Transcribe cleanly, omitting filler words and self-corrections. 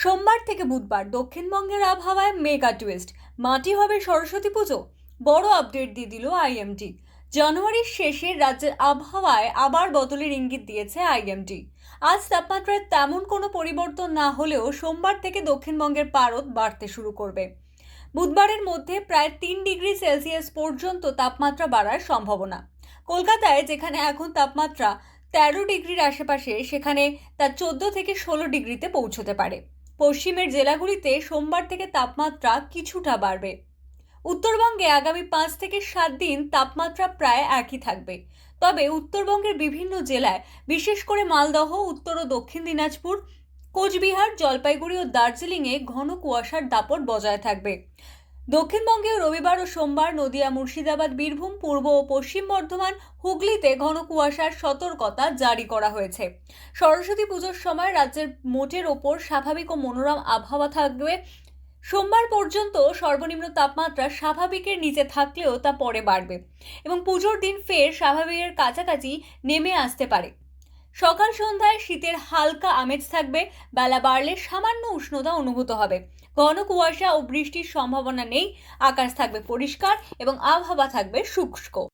সোমবার থেকে বুধবার দক্ষিণবঙ্গের আবহাওয়ায় মেগা টুইস্ট। মাটি হবে সরস্বতী পুজো। বড় আপডেট দিয়ে দিল আইএমডি। জানুয়ারির শেষে রাজ্যের আবহাওয়ায় আবার বদলের ইঙ্গিত দিয়েছে আইএমডি। আজ তাপমাত্রায় তেমন কোনো পরিবর্তন না হলেও সোমবার থেকে দক্ষিণবঙ্গের পারদ বাড়তে শুরু করবে। বুধবারের মধ্যে প্রায় 3 ডিগ্রি সেলসিয়াস পর্যন্ত তাপমাত্রা বাড়ার সম্ভাবনা। কলকাতায় যেখানে এখন তাপমাত্রা 13 ডিগ্রির আশেপাশে, সেখানে তা 14 থেকে 16 ডিগ্রিতে পৌঁছতে পারে। পশ্চিমের জেলাগুলিতে সোমবার থেকে তাপমাত্রা কিছুটা বাড়বে। উত্তরবঙ্গে আগামী 5 থেকে 7 দিন তাপমাত্রা প্রায় একই থাকবে। তবে উত্তরবঙ্গের বিভিন্ন জেলায়, বিশেষ করে মালদহ, উত্তর ও দক্ষিণ দিনাজপুর, কোচবিহার, জলপাইগুড়ি ও দার্জিলিংয়ে ঘন কুয়াশার দাপট বজায় থাকবে। দক্ষিণবঙ্গেও রবিবার ও সোমবার নদিয়া, মুর্শিদাবাদ, বীরভূম, পূর্ব ও পশ্চিম বর্ধমান, হুগলিতে ঘন কুয়াশার সতর্কতা জারি করা হয়েছে। সরস্বতী পুজোর সময় রাজ্যের মোটের ওপর স্বাভাবিক ও মনোরম আবহাওয়া থাকবে। সোমবার পর্যন্ত সর্বনিম্ন তাপমাত্রা স্বাভাবিকের নিচে থাকলেও তা পরে বাড়বে এবং পুজোর দিন ফের স্বাভাবিকের কাছাকাছি নেমে আসতে পারে। সকাল সন্ধ্যায় শীতের হালকা আমেজ থাকবে। বেলা বাড়লে সামান্য উষ্ণতা অনুভূত হবে। ঘন কুয়াশা ও বৃষ্টির সম্ভাবনা নেই। আকাশ থাকবে পরিষ্কার এবং আবহাওয়া থাকবে শুষ্ক।